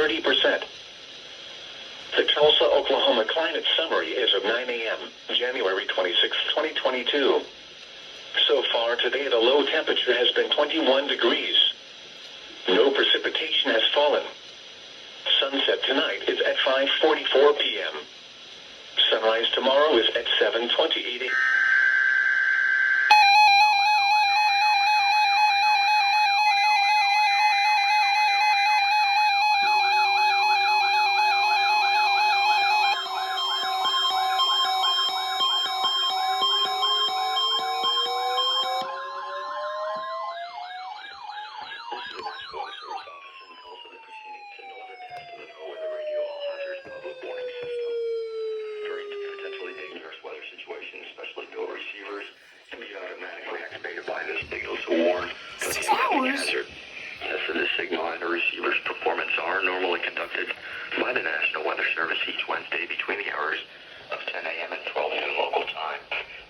30%. The Tulsa, Oklahoma climate summary is of 9 a.m., January 26, 2022. So far today, the low temperature has been 21 degrees. No precipitation has fallen. Sunset tonight is at 5:44 p.m. Sunrise tomorrow is at 7:28 a.m. Tests of this signal and the receiver's performance are normally conducted by the National Weather Service each Wednesday between the hours of 10 a.m. and 12 noon local time.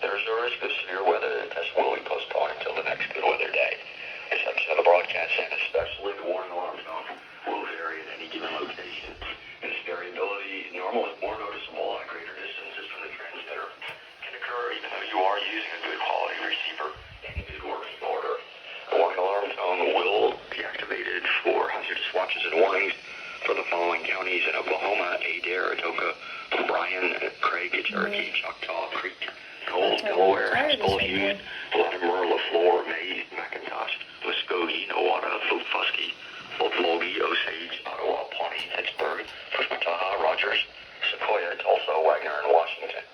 There is a risk of severe weather that tests will be postponed until the next good weather day. Reception of the broadcast and especially the warning alarm tone will vary at any given location. This variability normally more noticeable at greater distances from the transmitter can occur even though you are using a good quality receiver and it is working order. The warning alarm tone will be activated for hazardous watches and warnings for the following counties in Oklahoma: Adair, Atoka, Bryan, Craig, Cherokee, Choctaw, Creek, Cole, Delaware, Haspel, Latimer, LaFleur, May, McIntosh, Muskogee, Nowata, Fusky, Okmulgee, Osage, Ottawa, Pawnee, Pittsburgh, Pushmataha, Rogers, Sequoia, Tulsa, Wagner, and Washington.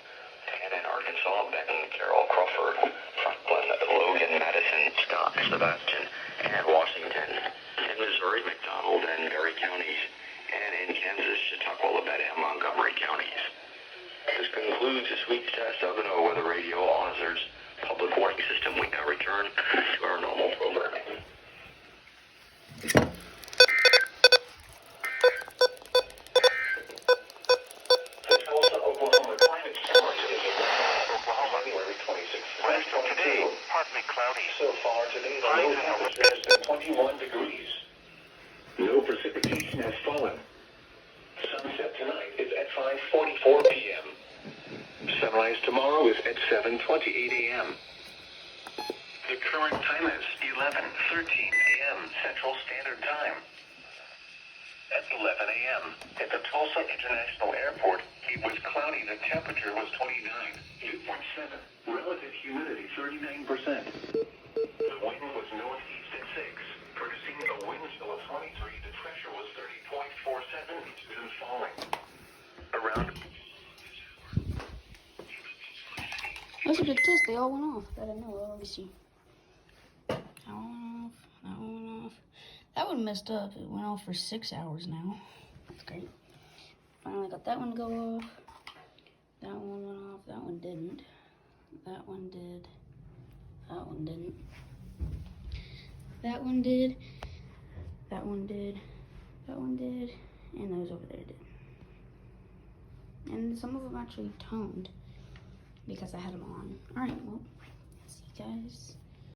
And in Arkansas, Benton, Carroll, Crawford, Franklin, Logan, Madison, Scott, Sebastian, and Washington. In Missouri, McDonald and Berry counties. And in Kansas, Chautauqua, Labette, and Montgomery counties. This concludes this week's test of the NOAA Weather Radio All Hazards Public Warning System. We now return to our normal programming. Partly cloudy. So far today, the low temperature has been 21 degrees. No precipitation has fallen. Sunset tonight is at 5:44 p.m. Sunrise tomorrow is at 7:28 a.m. The current time is 11:13 a.m. Central Standard Time. At 11 a.m. at the Tulsa International Airport, it was cloudy. The temperature was 29.7. Relative humidity 39%. The wind was northeast at 6, producing a wind chill of 23. The pressure was 30.47 inches and falling. Around. That's a good test. They all went off. I don't know. Let me see. That one off. That one off. That one messed up. It went off for 6 hours now. That's great. Finally got that one to go off. That one went off. That one didn't. That one did. That one didn't. That one did. That one did. That one did. And those over there did. And some of them actually toned because I had them on. Alright, well, see you guys